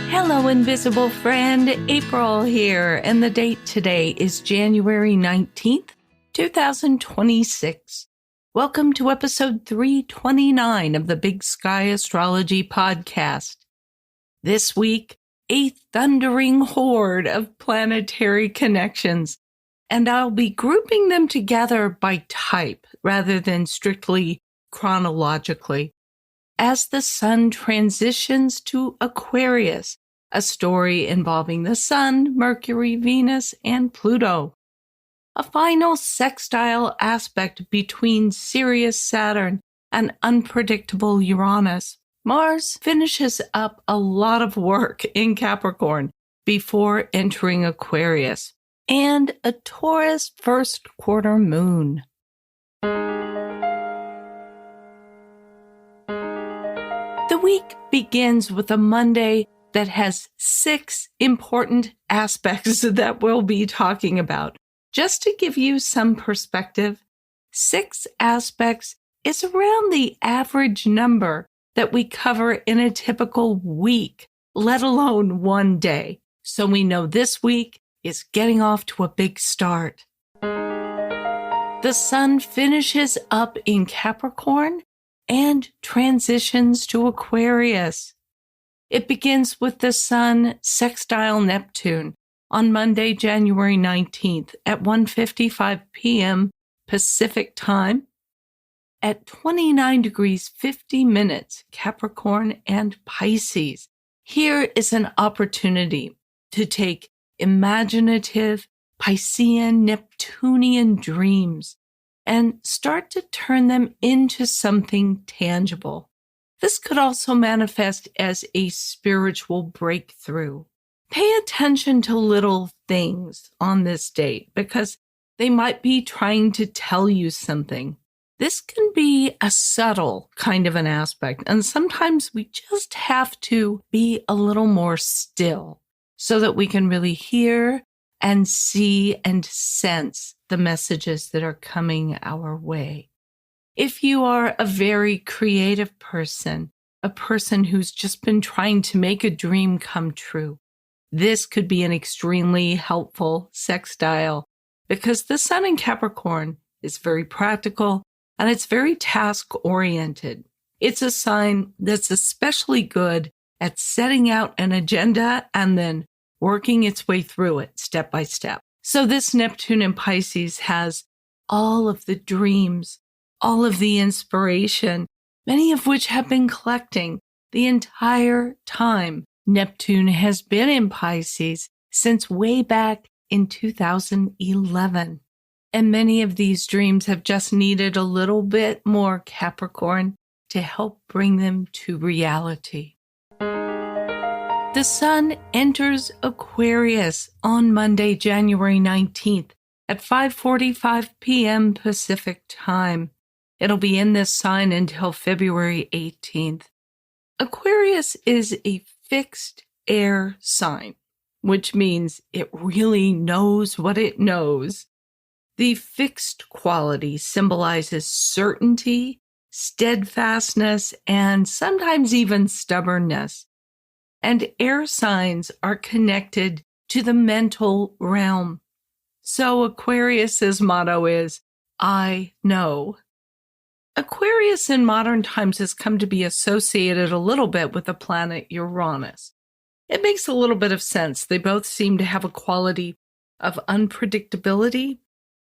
Hello, invisible friend. April here, and the date today is January 19th, 2026. Welcome to episode 329 of the Big Sky Astrology Podcast. This week, a thundering horde of planetary connections, and I'll be grouping them together by type rather than strictly chronologically. As the sun transitions to Aquarius, a story involving the Sun, Mercury, Venus, and Pluto. A final sextile aspect between Sirius Saturn and unpredictable Uranus. Mars finishes up a lot of work in Capricorn before entering Aquarius. And a Taurus First Quarter Moon. The week begins with a Monday that has 6 important aspects that we'll be talking about. Just to give you some perspective, 6 aspects is around the average number that we cover in a typical week, let alone one day. So we know this week is getting off to a big start. The sun finishes up in Capricorn and transitions to Aquarius. It begins with the sun sextile Neptune on Monday, January 19th at 1:55 p.m. Pacific time at 29 degrees 50 minutes Capricorn and Pisces. Here is an opportunity to take imaginative Piscean Neptunian dreams and start to turn them into something tangible. This could also manifest as a spiritual breakthrough. Pay attention to little things on this date because they might be trying to tell you something. This can be a subtle kind of an aspect, and sometimes we just have to be a little more still so that we can really hear and see and sense the messages that are coming our way. If you are a very creative person, a person who's just been trying to make a dream come true, this could be an extremely helpful sextile because the sun in Capricorn is very practical and it's very task-oriented. It's a sign that's especially good at setting out an agenda and then working its way through it step by step. So this Neptune in Pisces has all of the dreams, all of the inspiration, many of which have been collecting the entire time Neptune has been in Pisces since way back in 2011. And many of these dreams have just needed a little bit more Capricorn to help bring them to reality. The sun enters Aquarius on Monday, January 19th at 5:45 p.m. Pacific time. It'll be in this sign until February 18th. Aquarius is a fixed air sign, which means it really knows what it knows. The fixed quality symbolizes certainty, steadfastness, and sometimes even stubbornness. And air signs are connected to the mental realm. So Aquarius's motto is, I know. Aquarius in modern times has come to be associated a little bit with the planet Uranus. It makes a little bit of sense. They both seem to have a quality of unpredictability,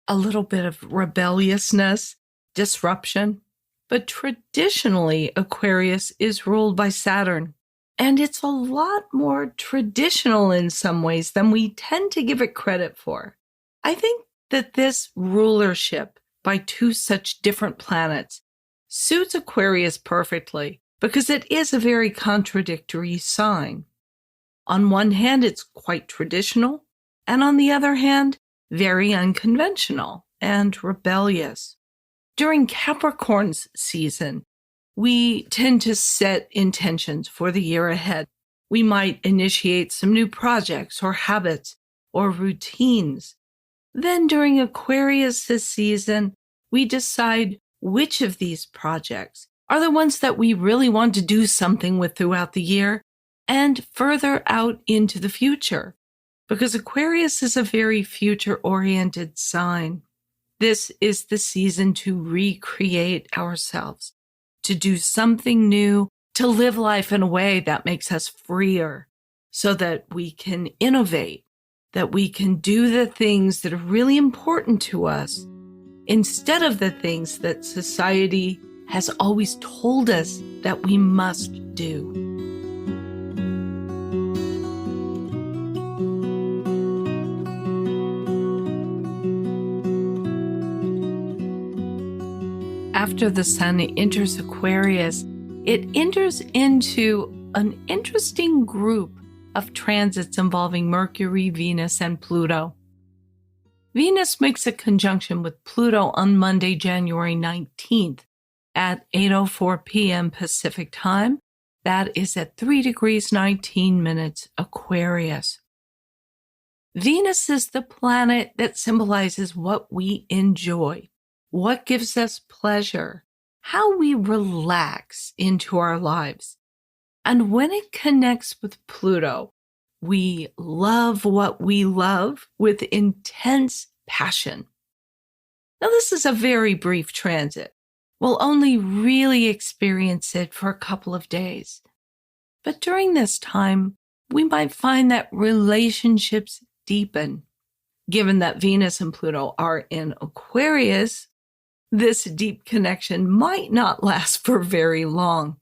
a little bit of rebelliousness, disruption. But traditionally, Aquarius is ruled by Saturn. And it's a lot more traditional in some ways than we tend to give it credit for. I think that this rulership by 2 such different planets suits Aquarius perfectly because it is a very contradictory sign. On one hand, it's quite traditional, and on the other hand, very unconventional and rebellious. During Capricorn's season, we tend to set intentions for the year ahead. We might initiate some new projects or habits or routines. Then during Aquarius this season, we decide which of these projects are the ones that we really want to do something with throughout the year and further out into the future, because Aquarius is a very future-oriented sign. This is the season to recreate ourselves, to do something new, to live life in a way that makes us freer, so that we can innovate, that we can do the things that are really important to us, instead of the things that society has always told us that we must do. After the sun enters Aquarius, it enters into an interesting group of transits involving Mercury, Venus, and Pluto. Venus makes a conjunction with Pluto on Monday, January 19th at 8:04 p.m. Pacific Time. That is at 3 degrees 19 minutes Aquarius. Venus is the planet that symbolizes what we enjoy, what gives us pleasure, how we relax into our lives. And when it connects with Pluto, we love what we love with intense passion. Now, this is a very brief transit. We'll only really experience it for a couple of days. But during this time, we might find that relationships deepen. Given that Venus and Pluto are in Aquarius, this deep connection might not last for very long.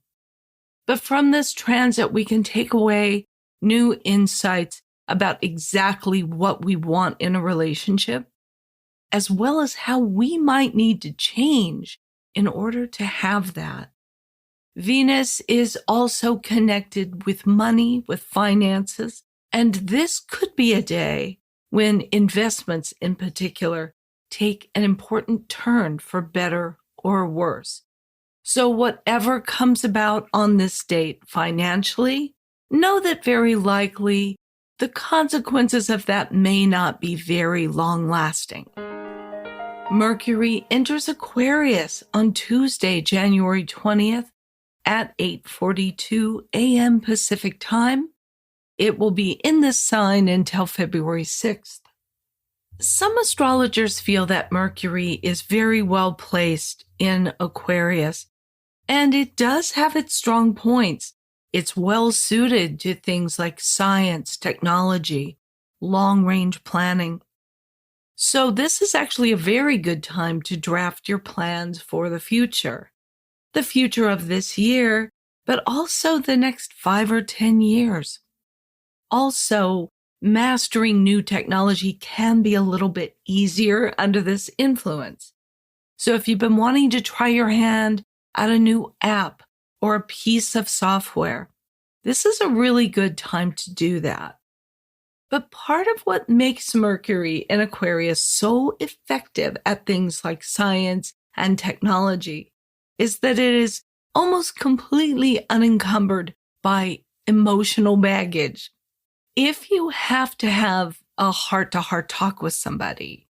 But from this transit, we can take away new insights about exactly what we want in a relationship, as well as how we might need to change in order to have that. Venus is also connected with money, with finances, and this could be a day when investments in particular take an important turn for better or worse. So whatever comes about on this date financially, know that very likely the consequences of that may not be very long-lasting. Mercury enters Aquarius on Tuesday, January 20th at 8:42 a.m. Pacific Time. It will be in this sign until February 6th. Some astrologers feel that Mercury is very well placed in Aquarius, and it does have its strong points. It's well suited to things like science, technology, long-range planning. So this is actually a very good time to draft your plans for the future of this year, but also the next 5 or 10 years. Also, mastering new technology can be a little bit easier under this influence. So if you've been wanting to try your hand at a new app or a piece of software, this is a really good time to do that. But part of what makes Mercury in Aquarius so effective at things like science and technology is that it is almost completely unencumbered by emotional baggage. If you have to have a heart-to-heart talk with somebody,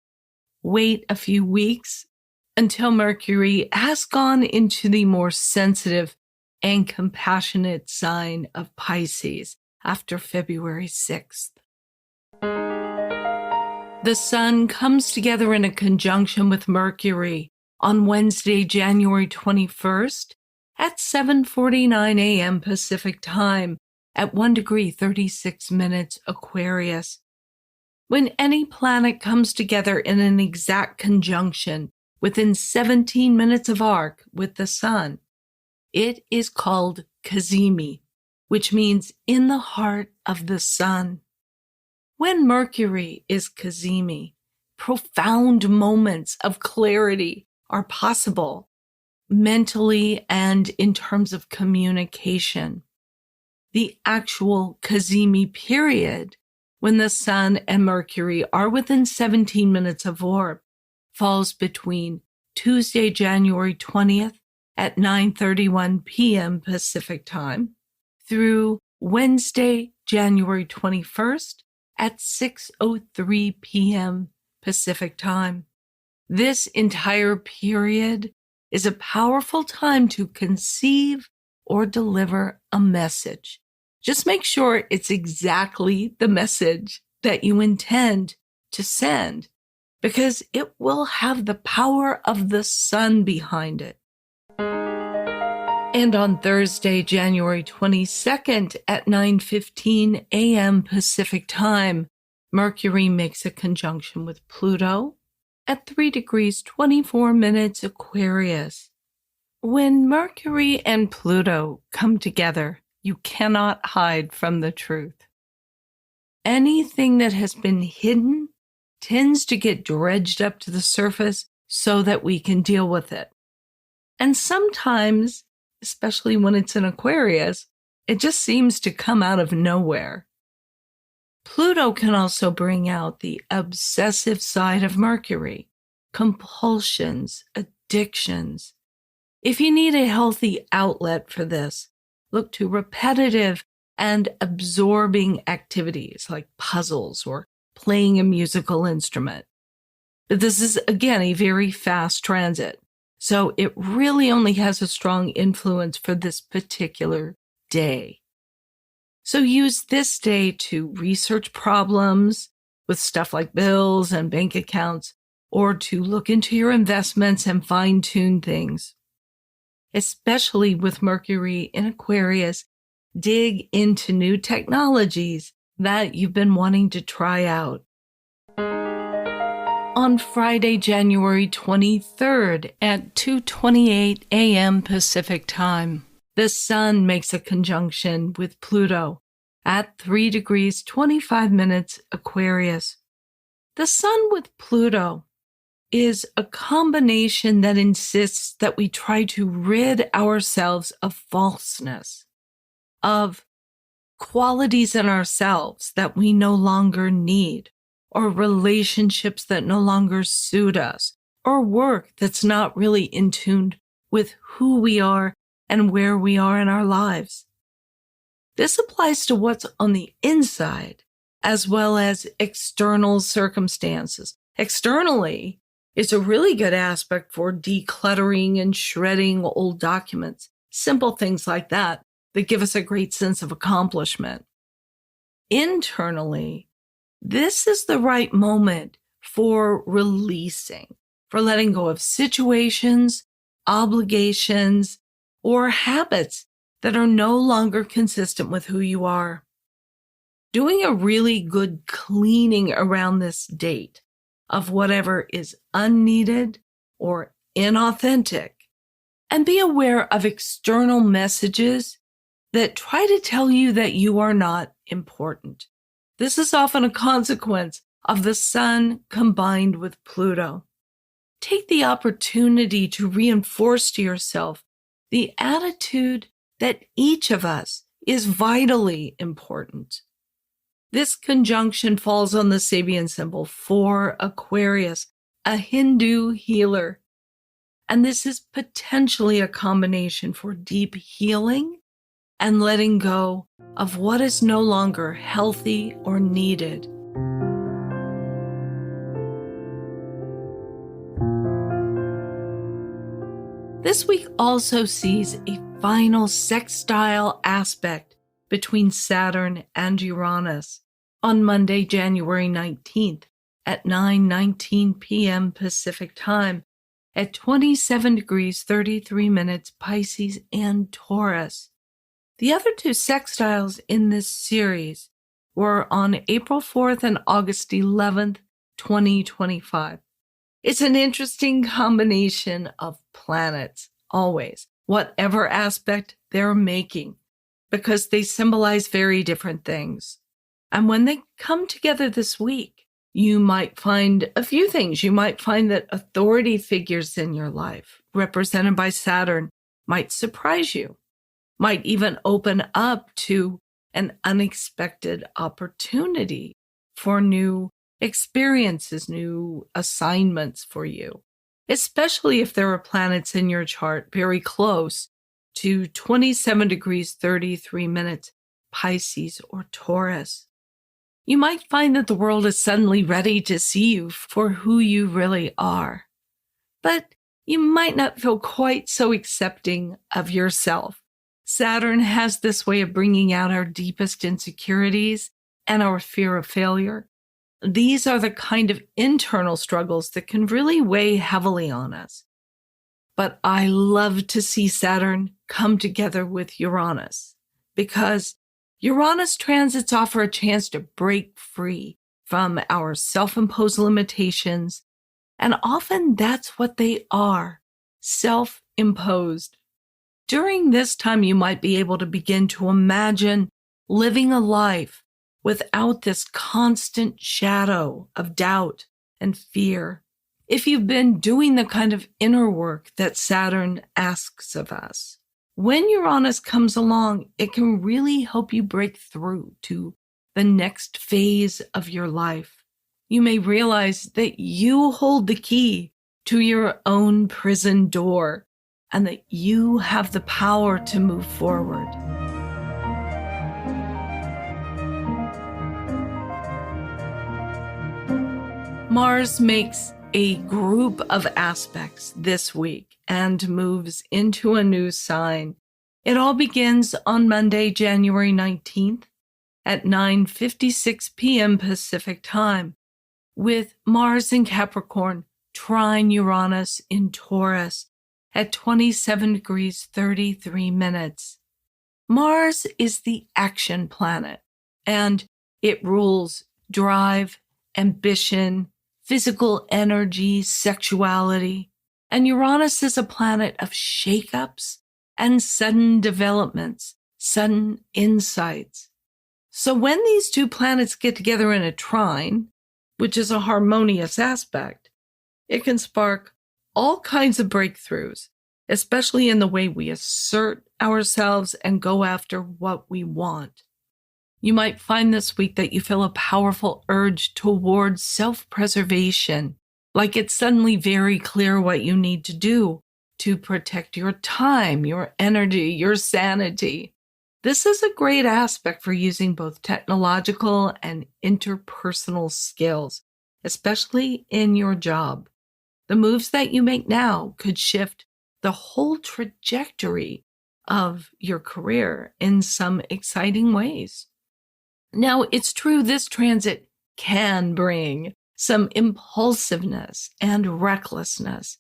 wait a few weeks until Mercury has gone into the more sensitive and compassionate sign of Pisces after February 6th. The Sun comes together in a conjunction with Mercury on Wednesday, January 21st at 7:49 a.m. Pacific Time at 1 degree 36 minutes Aquarius. When any planet comes together in an exact conjunction within 17 minutes of arc with the Sun, it is called cazimi, which means in the heart of the Sun. When Mercury is cazimi, profound moments of clarity are possible, mentally and in terms of communication. The actual cazimi period, when the Sun and Mercury are within 17 minutes of orb, falls between Tuesday, January 20th at 9:31 p.m. Pacific Time through Wednesday, January 21st at 6:03 p.m. Pacific Time. This entire period is a powerful time to conceive or deliver a message, Just make sure it's exactly the message that you intend to send, because it will have the power of the sun behind it. And on Thursday, January 22nd at 9:15 a.m. Pacific Time, Mercury makes a conjunction with Pluto at 3 degrees 24 minutes Aquarius. When Mercury and Pluto come together, you cannot hide from the truth. Anything that has been hidden tends to get dredged up to the surface so that we can deal with it. And sometimes, especially when it's in Aquarius, it just seems to come out of nowhere. Pluto can also bring out the obsessive side of Mercury, compulsions, addictions. If you need a healthy outlet for this, look to repetitive and absorbing activities like puzzles or playing a musical instrument. But this is, again, a very fast transit, so it really only has a strong influence for this particular day. So use this day to research problems with stuff like bills and bank accounts, or to look into your investments and fine-tune things. Especially with Mercury in Aquarius, dig into new technologies that you've been wanting to try out. On Friday, January 23rd at 2:28 a.m. Pacific Time, the Sun makes a conjunction with Pluto at 3 degrees 25 minutes Aquarius. The Sun with Pluto is a combination that insists that we try to rid ourselves of falseness, of qualities in ourselves that we no longer need, or relationships that no longer suit us, or work that's not really in tune with who we are and where we are in our lives. This applies to what's on the inside, as well as external circumstances. Externally, it's a really good aspect for decluttering and shredding old documents, simple things like that give us a great sense of accomplishment. Internally, this is the right moment for releasing, for letting go of situations, obligations, or habits that are no longer consistent with who you are. Doing a really good cleaning around this date of whatever is unneeded or inauthentic, and be aware of external messages that try to tell you that you are not important. This is often a consequence of the Sun combined with Pluto. Take the opportunity to reinforce to yourself the attitude that each of us is vitally important. This conjunction falls on the Sabian symbol for Aquarius, a Hindu healer. And this is potentially a combination for deep healing and letting go of what is no longer healthy or needed. This week also sees a final sextile aspect between Saturn and Uranus on Monday, January 19th at 9:19 p.m. Pacific Time at 27 degrees 33 minutes Pisces and Taurus. The other two sextiles in this series were on April 4th and August 11th, 2025. It's an interesting combination of planets, always, whatever aspect they're making, because they symbolize very different things. And when they come together this week, you might find a few things. You might find that authority figures in your life, represented by Saturn, might surprise you, might even open up to an unexpected opportunity for new experiences, new assignments for you, especially if there are planets in your chart very close to 27 degrees 33 minutes Pisces or Taurus. You might find that the world is suddenly ready to see you for who you really are, but you might not feel quite so accepting of yourself. Saturn has this way of bringing out our deepest insecurities and our fear of failure. These are the kind of internal struggles that can really weigh heavily on us. But I love to see Saturn come together with Uranus because Uranus transits offer a chance to break free from our self-imposed limitations, and often that's what they are, self-imposed. During this time, you might be able to begin to imagine living a life without this constant shadow of doubt and fear. If you've been doing the kind of inner work that Saturn asks of us, when Uranus comes along, it can really help you break through to the next phase of your life. You may realize that you hold the key to your own prison door and that you have the power to move forward. Mars makes a group of aspects this week and moves into a new sign. It all begins on Monday, January 19th at 9:56 p.m. Pacific time, with Mars in Capricorn trine Uranus in Taurus at 27 degrees 33 minutes. Mars is the action planet, and it rules drive, ambition, physical energy, sexuality. And Uranus is a planet of shakeups and sudden developments, sudden insights. So when these two planets get together in a trine, which is a harmonious aspect, it can spark all kinds of breakthroughs, especially in the way we assert ourselves and go after what we want. You might find this week that you feel a powerful urge towards self-preservation, like it's suddenly very clear what you need to do to protect your time, your energy, your sanity. This is a great aspect for using both technological and interpersonal skills, especially in your job. The moves that you make now could shift the whole trajectory of your career in some exciting ways. Now, it's true this transit can bring some impulsiveness and recklessness.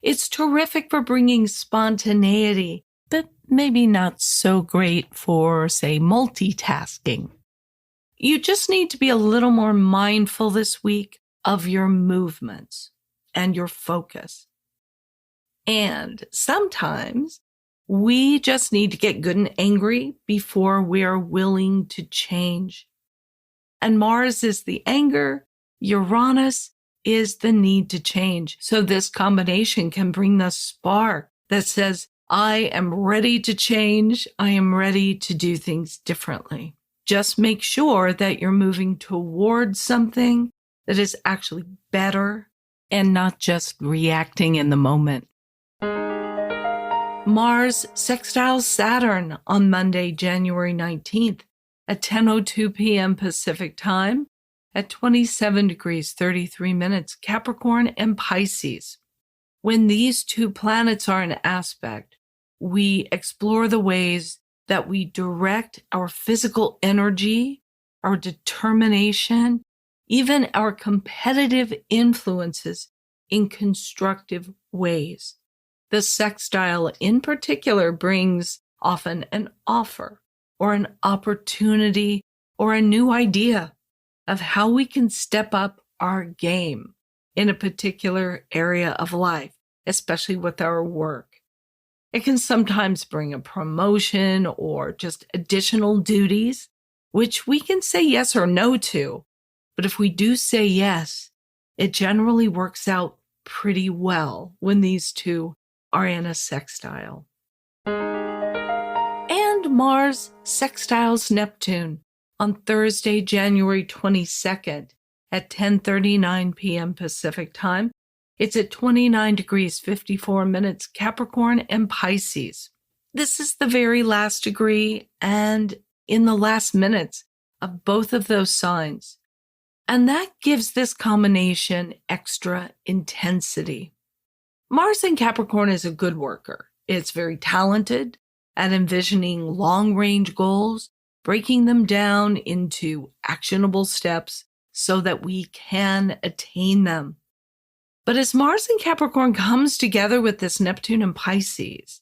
It's terrific for bringing spontaneity, but maybe not so great for, say, multitasking. You just need to be a little more mindful this week of your movements and your focus. And sometimes we just need to get good and angry before we are willing to change. And Mars is the anger, Uranus is the need to change. So this combination can bring the spark that says, I am ready to change. I am ready to do things differently. Just make sure that you're moving towards something that is actually better and not just reacting in the moment. Mars sextiles Saturn on Monday, January 19th at 10:02 p.m. Pacific time at 27 degrees 33 minutes Capricorn and Pisces. When these two planets are in aspect, we explore the ways that we direct our physical energy, our determination, even our competitive influences in constructive ways. The sextile in particular brings often an offer or an opportunity or a new idea of how we can step up our game in a particular area of life, especially with our work. It can sometimes bring a promotion or just additional duties, which we can say yes or no to. But if we do say yes, it generally works out pretty well when these two are in a sextile. And Mars sextiles Neptune on Thursday, January 22nd at 10:39 p.m. Pacific time. It's at 29 degrees 54 minutes Capricorn and Pisces. This is the very last degree and in the last minutes of both of those signs. And that gives this combination extra intensity. Mars in Capricorn is a good worker. It's very talented at envisioning long-range goals, breaking them down into actionable steps so that we can attain them. But as Mars in Capricorn comes together with this Neptune in Pisces,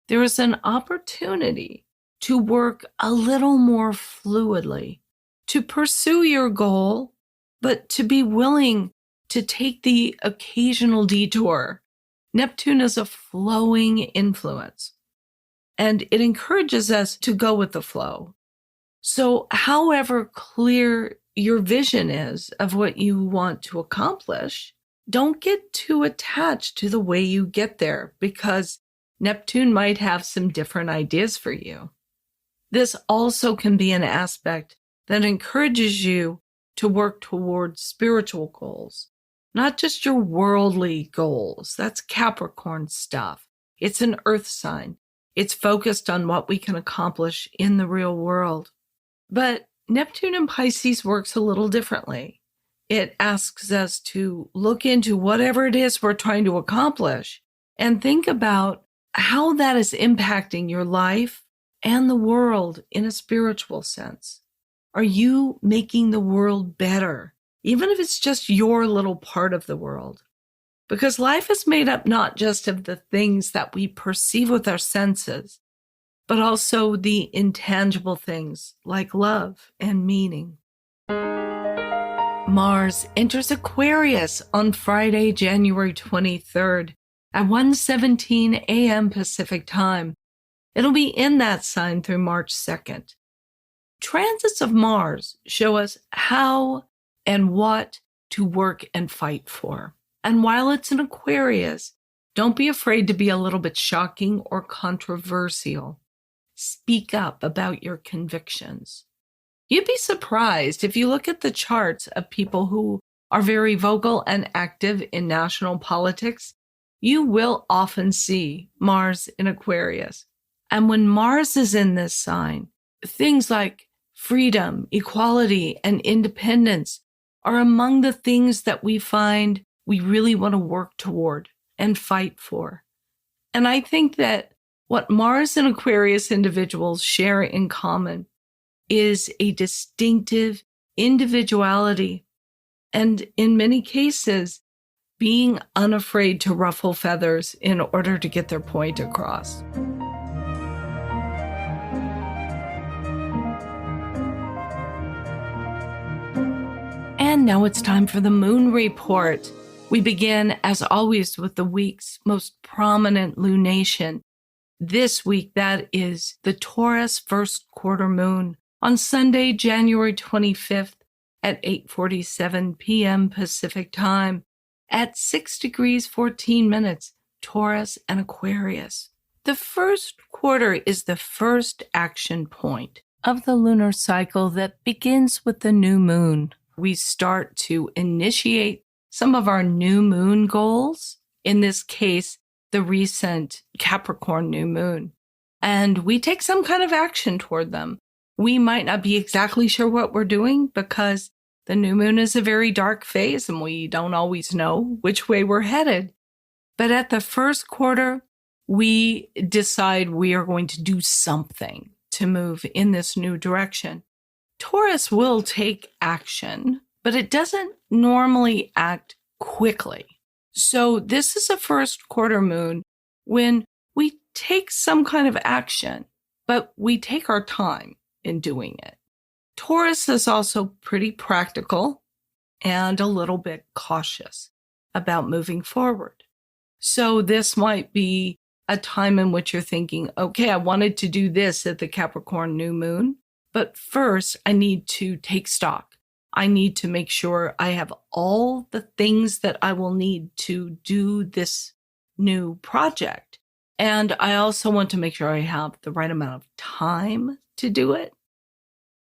there is an opportunity to work a little more fluidly, to pursue your goal, but to be willing to take the occasional detour. Neptune is a flowing influence, and it encourages us to go with the flow. So however clear your vision is of what you want to accomplish, don't get too attached to the way you get there, because Neptune might have some different ideas for you. This also can be an aspect that encourages you to work towards spiritual goals, not just your worldly goals. That's Capricorn stuff. It's an earth sign. It's focused on what we can accomplish in the real world. But Neptune in Pisces works a little differently. It asks us to look into whatever it is we're trying to accomplish and think about how that is impacting your life and the world in a spiritual sense. Are you making the world better, even if it's just your little part of the world? Because life is made up not just of the things that we perceive with our senses, but also the intangible things like love and meaning. Mars enters Aquarius on Friday, January 23rd at 1:17 a.m. Pacific time. It'll be in that sign through March 2nd. Transits of Mars show us how and what to work and fight for. And while it's in Aquarius, don't be afraid to be a little bit shocking or controversial. Speak up about your convictions. You'd be surprised if you look at the charts of people who are very vocal and active in national politics. You will often see Mars in Aquarius. And when Mars is in this sign, things like freedom, equality, and independence are among the things that we find we really want to work toward and fight for. And I think that what Mars and Aquarius individuals share in common is a distinctive individuality, and in many cases, being unafraid to ruffle feathers in order to get their point across. And now it's time for the Moon Report. We begin, as always, with the week's most prominent lunation. This week, that is the Taurus First Quarter Moon on Sunday, January 25th at 8:47 p.m. Pacific Time at 6 degrees 14 minutes, Taurus and Aquarius. The first quarter is the first action point of the lunar cycle that begins with the new moon. We start to initiate some of our new moon goals, in this case, the recent Capricorn new moon, and we take some kind of action toward them. We might not be exactly sure what we're doing because the new moon is a very dark phase and we don't always know which way we're headed. But at the first quarter, we decide we are going to do something to move in this new direction. Taurus will take action, but it doesn't normally act quickly. So this is a first quarter moon when we take some kind of action, but we take our time in doing it. Taurus is also pretty practical and a little bit cautious about moving forward. So this might be a time in which you're thinking, okay, I wanted to do this at the Capricorn new moon, but first I need to take stock. I need to make sure I have all the things that I will need to do this new project. And I also want to make sure I have the right amount of time to do it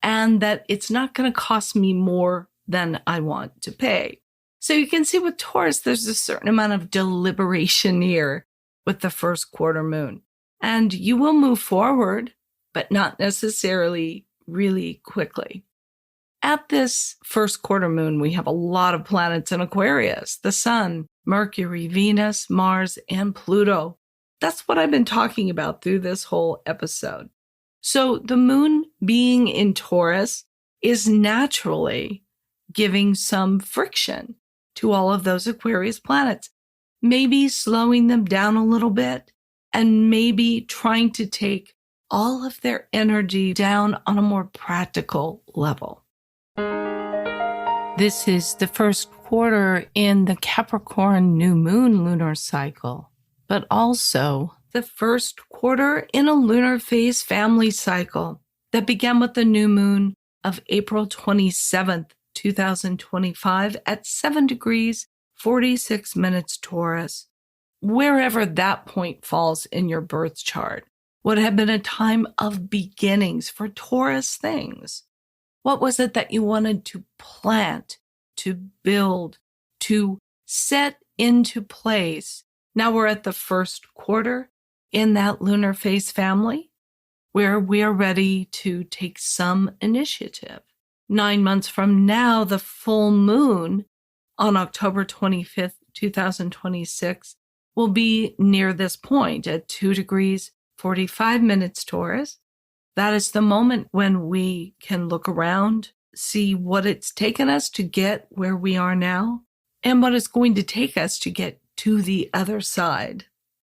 and that it's not going to cost me more than I want to pay. So you can see with Taurus, there's a certain amount of deliberation here with the first quarter moon. And you will move forward, but not necessarily really quickly. At this first quarter moon, we have a lot of planets in Aquarius: the Sun, Mercury, Venus, Mars, and Pluto. That's what I've been talking about through this whole episode. So the moon being in Taurus is naturally giving some friction to all of those Aquarius planets, maybe slowing them down a little bit and maybe trying to take all of their energy down on a more practical level. This is the first quarter in the Capricorn new moon lunar cycle, but also the first quarter in a lunar phase family cycle that began with the new moon of April 27th, 2025 at 7 degrees, 46 minutes Taurus. Wherever that point falls in your birth chart would have been a time of beginnings for Taurus things. What was it that you wanted to plant, to build, to set into place? Now we're at the first quarter in that lunar phase family where we are ready to take some initiative. 9 months from now, the full moon on October 25th, 2026 will be near this point at 2 degrees, 45 minutes Taurus. That is the moment when we can look around, see what it's taken us to get where we are now, and what it's going to take us to get to the other side.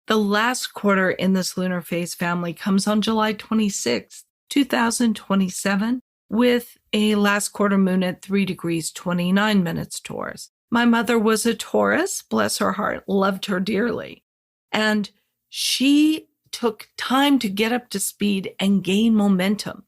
The last quarter in this lunar phase family comes on July 26th, 2027, with a last quarter moon at 3 degrees, 29 minutes Taurus. My mother was a Taurus, bless her heart, loved her dearly. And she took time to get up to speed and gain momentum.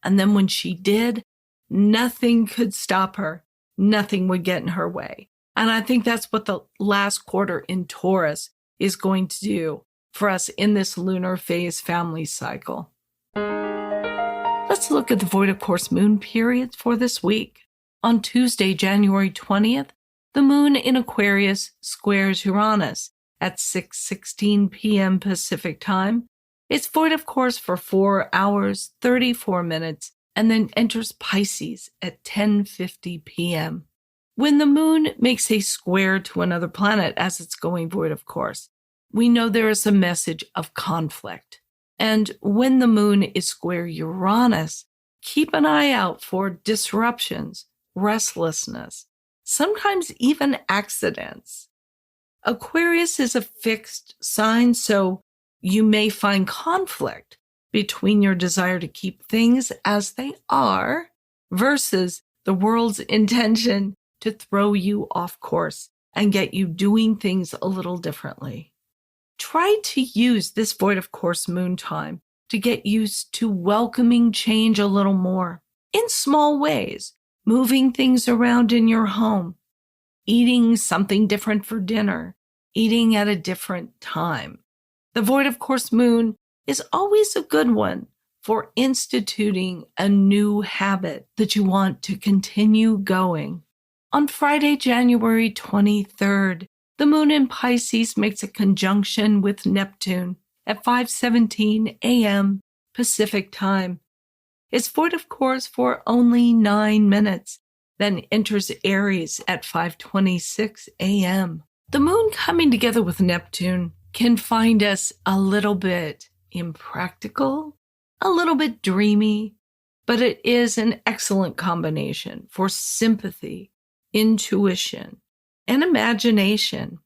And then when she did, nothing could stop her. Nothing would get in her way. And I think that's what the last quarter in Taurus is going to do for us in this lunar phase family cycle. Let's look at the void of course moon periods for this week. On Tuesday, January 20th, the moon in Aquarius squares Uranus at 6:16 p.m. Pacific time. It's void of course for 4 hours, 34 minutes, and then enters Pisces at 10:50 p.m. When the moon makes a square to another planet as it's going void of course, we know there is a message of conflict. And when the moon is square Uranus, keep an eye out for disruptions, restlessness, sometimes even accidents. Aquarius is a fixed sign, so you may find conflict between your desire to keep things as they are versus the world's intention to throw you off course and get you doing things a little differently. Try to use this void of course moon time to get used to welcoming change a little more in small ways, moving things around in your home, eating something different for dinner, eating at a different time. The void of course moon is always a good one for instituting a new habit that you want to continue going. On Friday, January 23rd, the moon in Pisces makes a conjunction with Neptune at 5:17 a.m. Pacific time. It's void of course for only 9 minutes, then enters Aries at 5:26 a.m. The moon coming together with Neptune can find us a little bit impractical, a little bit dreamy, but it is an excellent combination for sympathy, intuition, and imagination.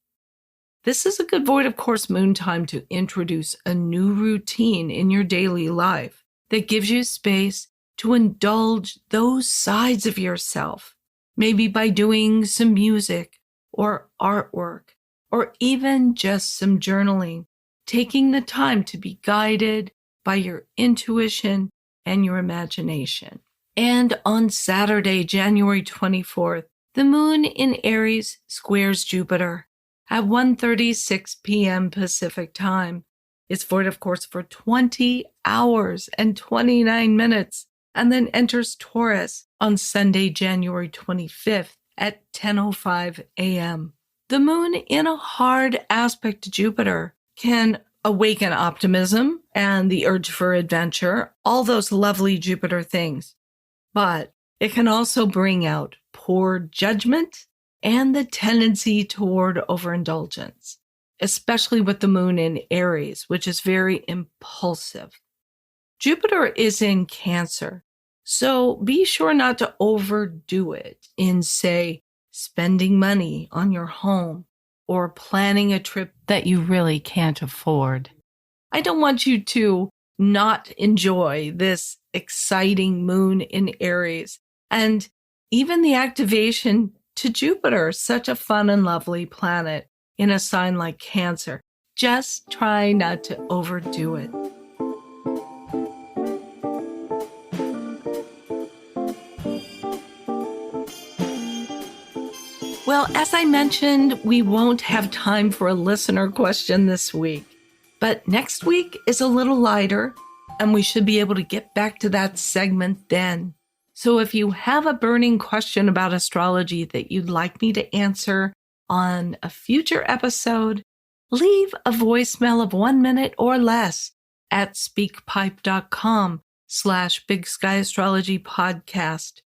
This is a good void of course moon time to introduce a new routine in your daily life that gives you space to indulge those sides of yourself, maybe by doing some music or artwork, or even just some journaling, taking the time to be guided by your intuition and your imagination. And on Saturday, January 24th, the moon in Aries squares Jupiter at 1:36 p.m. Pacific time. It's void of course for 20 hours and 29 minutes, and then enters Taurus on Sunday, January 25th at 10:05 a.m. The moon in a hard aspect to Jupiter can awaken optimism and the urge for adventure, all those lovely Jupiter things. But it can also bring out poor judgment and the tendency toward overindulgence. especially with the moon in Aries, which is very impulsive. Jupiter is in Cancer, so be sure not to overdo it in, say, spending money on your home or planning a trip that you really can't afford. I don't want you to not enjoy this exciting moon in Aries and even the activation to Jupiter, such a fun and lovely planet in a sign like Cancer. Just try not to overdo it. Well, as I mentioned, we won't have time for a listener question this week, but next week is a little lighter, and we should be able to get back to that segment then. So if you have a burning question about astrology that you'd like me to answer on a future episode, leave a voicemail of 1 minute or less at speakpipe.com/Big Sky Astrology Podcast,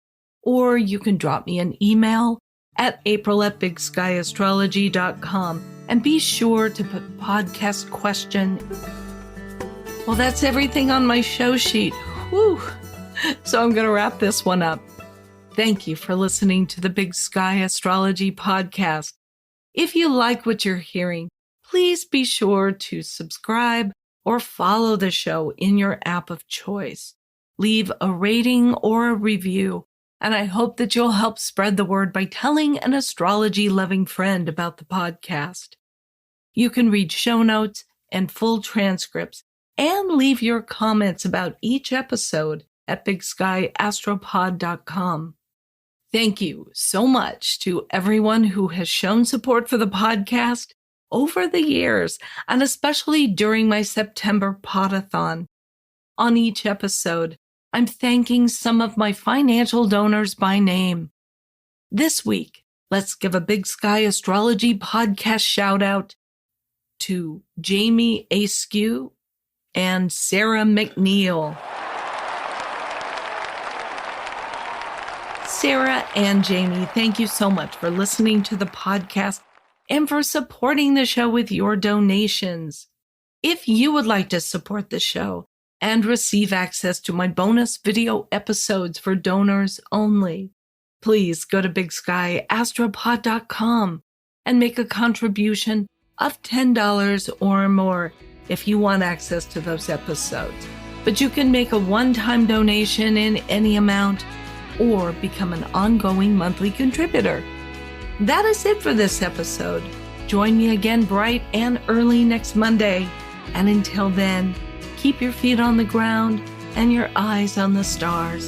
or you can drop me an email at april@bigskyastrology.com, and be sure to put podcast question. Well, that's everything on my show sheet. Whew. So I'm going to wrap this one up. Thank you for listening to the Big Sky Astrology Podcast. If you like what you're hearing, please be sure to subscribe or follow the show in your app of choice. Leave a rating or a review, and I hope that you'll help spread the word by telling an astrology-loving friend about the podcast. You can read show notes and full transcripts and leave your comments about each episode at bigskyastropod.com. Thank you so much to everyone who has shown support for the podcast over the years, and especially during my September podathon. On each episode, I'm thanking some of my financial donors by name. This week, let's give a Big Sky Astrology Podcast shout out to Jamie Askew and Sarah McNeil. Sarah and Jamie, thank you so much for listening to the podcast and for supporting the show with your donations. If you would like to support the show and receive access to my bonus video episodes for donors only, please go to bigskyastropod.com and make a contribution of $10 or more if you want access to those episodes. But you can make a one-time donation in any amount or become an ongoing monthly contributor. That is it for this episode. Join me again bright and early next Monday. And until then, keep your feet on the ground and your eyes on the stars.